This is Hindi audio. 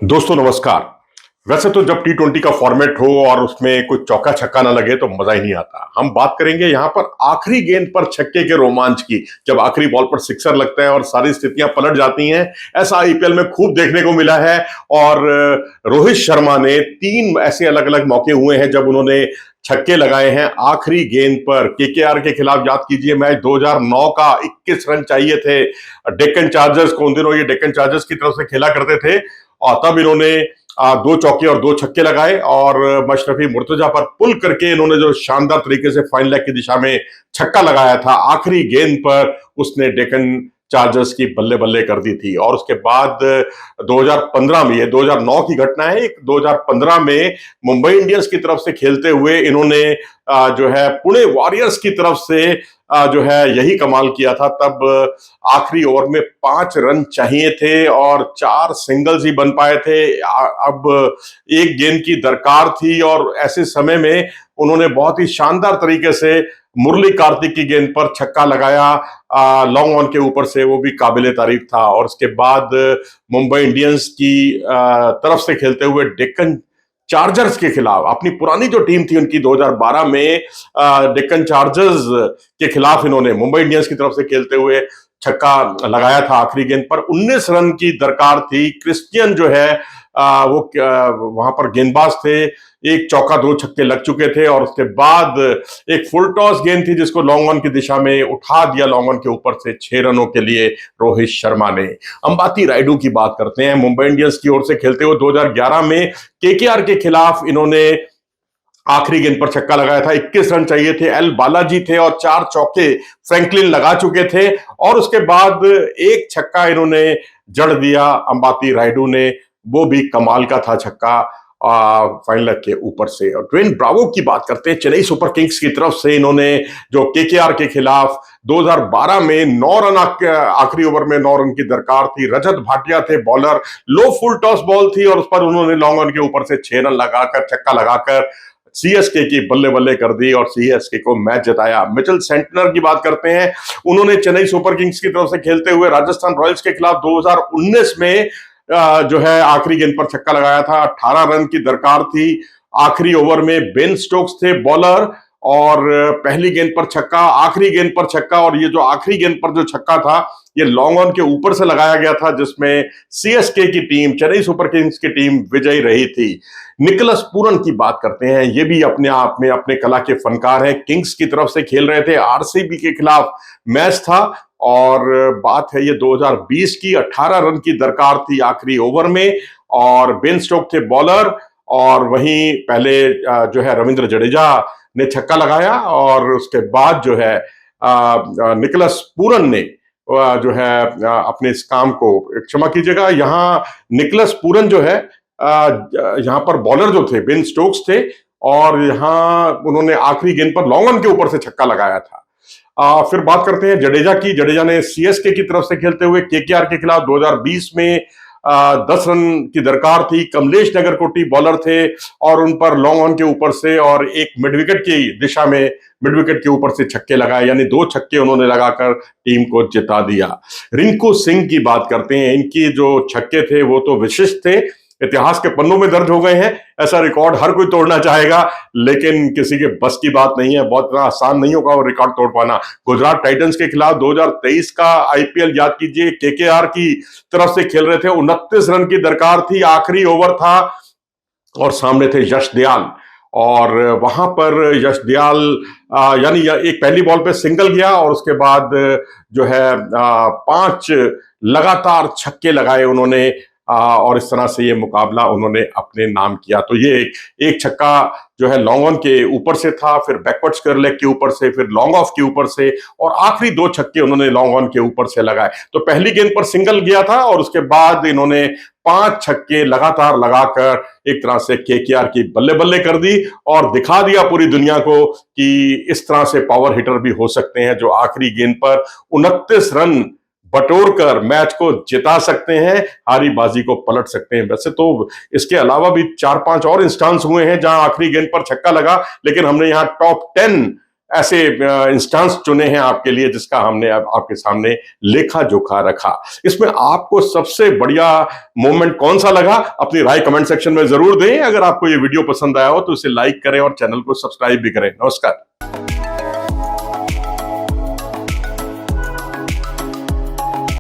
दोस्तों नमस्कार। वैसे तो जब टी20 का फॉर्मेट हो और उसमें कोई चौका छक्का ना लगे तो मजा ही नहीं आता। हम बात करेंगे यहाँ पर आखिरी गेंद पर छक्के के रोमांच की, जब आखिरी बॉल पर सिक्सर लगता है और सारी स्थितियां पलट जाती हैं। ऐसा आईपीएल में खूब देखने को मिला है। और रोहित शर्मा ने 3 ऐसे अलग अलग मौके हुए हैं जब उन्होंने छक्के लगाए हैं आखिरी गेंद पर। केकेआर के खिलाफ याद कीजिए, मैच 2009 का, 21 रन चाहिए थे डेक्कन चार्जर्स को। उन दिनों ये डेक्कन चार्जर्स की तरफ से खेला करते थे और तब इन्होंने 2 चौके और 2 छक्के लगाए और मशरफी मुर्तजा पर पुल करके इन्होंने जो शानदार तरीके से फाइन लेग की दिशा में छक्का लगाया था आखिरी गेंद पर, उसने डेक्कन चार्जर्स की बल्ले बल्ले कर दी थी। और उसके बाद 2015 में, ये 2009 की घटना है, 2015 में मुंबई इंडियंस की तरफ से खेलते हुए इन्होंने जो है पुणे वॉरियर्स की तरफ से जो है यही कमाल किया था। तब आखिरी ओवर में 5 रन चाहिए थे और 4 सिंगल्स ही बन पाए थे। अब एक गेंद की दरकार थी और ऐसे समय में उन्होंने बहुत ही शानदार तरीके से मुरली कार्तिक की गेंद पर छक्का लगाया लॉन्ग ऑन के ऊपर से, वो भी काबिले तारीफ था। और उसके बाद मुंबई इंडियंस की तरफ से खेलते हुए डेक्कन चार्जर्स के खिलाफ, अपनी पुरानी जो टीम थी उनकी 2012 में, डेक्कन चार्जर्स के खिलाफ इन्होंने मुंबई इंडियंस की तरफ से खेलते हुए छक्का लगाया था आखिरी गेंद पर। 19 रन की दरकार थी। क्रिश्चियन जो है वो वहां पर गेंदबाज थे, 1 चौका 2 छक्के लग चुके थे और उसके बाद एक फुल टॉस गेंद थी जिसको लॉन्ग ऑन की दिशा में उठा दिया लॉन्ग ऑन के ऊपर से 6 रनों के लिए रोहित शर्मा ने। अंबाती रायडू की बात करते हैं, मुंबई इंडियंस की ओर से खेलते हुए 2011 में केकेआर के खिलाफ इन्होंने आखिरी गेंद पर छक्का लगाया था। 21 रन चाहिए थे, एल बालाजी थे और 4 चौके फ्रैंकलिन लगा चुके थे। और उसके बाद एक छक्का इन्होंने जड़ दिया अंबाती रायडू ने, वो भी कमाल का था छक्का फाइनल के ऊपर से। और ड्वेन ब्रावो की बात करते हैं, चेन्नई सुपर किंग्स की तरफ से इन्होंने जो केकेआर के खिलाफ 2012 में 9 रन, आखिरी ओवर में 9 रन की दरकार थी। रजत भाटिया थे बॉलर, लो फुल टॉस बॉल थी और उस पर उन्होंने लॉन्ग ऑन के ऊपर से 6 रन लगाकर, छक्का लगाकर सीएसके की बल्ले बल्ले कर दी और सीएसके को मैच जिताया। मिचेल सेंटनर की बात करते हैं, उन्होंने चेन्नई सुपर किंग्स की तरफ से खेलते हुए राजस्थान रॉयल्स के खिलाफ 2019 में जो है आखिरी गेंद पर छक्का लगाया था। 18 रन की दरकार थी। आखिरी ओवर में बेन स्टोक्स थे बॉलर और पहली गेंद पर छक्का, आखिरी गेंद पर छक्का। और ये जो आखिरी गेंद पर जो छक्का था ये लॉन्ग ऑन के ऊपर से लगाया गया था जिसमें सीएसके की टीम, चेन्नई सुपर किंग्स की टीम विजयी रही थी। निकोलस पूरन की बात करते हैं, ये भी अपने आप में अपने कला के फनकार हैं। किंग्स की तरफ से खेल रहे थे, आरसीबी के खिलाफ मैच था और बात है ये 2020 की। 18 रन की दरकार थी आखिरी ओवर में और बेन स्टोक थे बॉलर। और वहीं पहले जो है रविंद्र जडेजा ने छक्का लगाया और उसके बाद जो है निकोलस पूरन ने जो है अपने इस काम को, क्षमा कीजिएगा, यहाँ निकोलस पूरन जो है यहाँ पर बॉलर जो थे बेन स्टोक्स थे और यहाँ उन्होंने आखिरी गेंद पर लॉन्ग ऑन के ऊपर से छक्का लगाया था। फिर बात करते हैं जडेजा की। जडेजा ने सीएसके की तरफ से खेलते हुए केकेआर के खिलाफ 2020 में 10 रन की दरकार थी। कमलेश नगरकोटी बॉलर थे और उन पर लॉन्ग ऑन के ऊपर से और एक मिड विकेट की दिशा में, मिड विकेट के ऊपर से छक्के लगाए, यानी 2 छक्के उन्होंने लगाकर टीम को जिता दिया। रिंकू सिंह की बात करते हैं, इनकी जो छक्के थे वो तो विशिष्ट थे, इतिहास के पन्नों में दर्ज हो गए हैं। ऐसा रिकॉर्ड हर कोई तोड़ना चाहेगा लेकिन किसी के बस की बात नहीं है, बहुत आसान नहीं होगा वो रिकॉर्ड तोड़ पाना। गुजरात टाइटंस के खिलाफ 2023 का आईपीएल याद कीजिए, केकेआर की तरफ से खेल रहे थे, 29 रन की दरकार थी, आखिरी ओवर था और सामने थे यश दयाल। और वहां पर यश दयाल यानी एक पहली बॉल पे सिंगल गया और उसके बाद जो है 5 लगातार छक्के लगाए उन्होंने और इस तरह से ये मुकाबला उन्होंने अपने नाम किया। तो ये एक छक्का जो है लॉन्ग ऑन के ऊपर से था, फिर बैकवर्ड स्क्वायर लेग के ऊपर से, फिर लॉन्ग ऑफ के ऊपर से और आखिरी 2 छक्के उन्होंने लॉन्ग ऑन के ऊपर से लगाए। तो पहली गेंद पर सिंगल गया था और उसके बाद इन्होंने 5 छक्के लगातार लगाकर एक तरह से केकेआर की बल्ले बल्ले कर दी और दिखा दिया पूरी दुनिया को कि इस तरह से पावर हिटर भी हो सकते हैं जो आखिरी गेंद पर 29 रन बटोरकर मैच को जिता सकते हैं, हारी बाजी को पलट सकते हैं। वैसे तो इसके अलावा भी 4-5 और इंस्टांस हुए हैं जहां आखिरी गेंद पर छक्का लगा, लेकिन हमने यहां टॉप 10 ऐसे इंस्टांस चुने हैं आपके लिए, जिसका हमने अब आपके सामने लेखा जोखा रखा। इसमें आपको सबसे बढ़िया मोमेंट कौन सा लगा, अपनी राय कमेंट सेक्शन में जरूर दें। अगर आपको ये वीडियो पसंद आया हो तो इसे लाइक करें और चैनल को सब्सक्राइब भी करें। नमस्कार।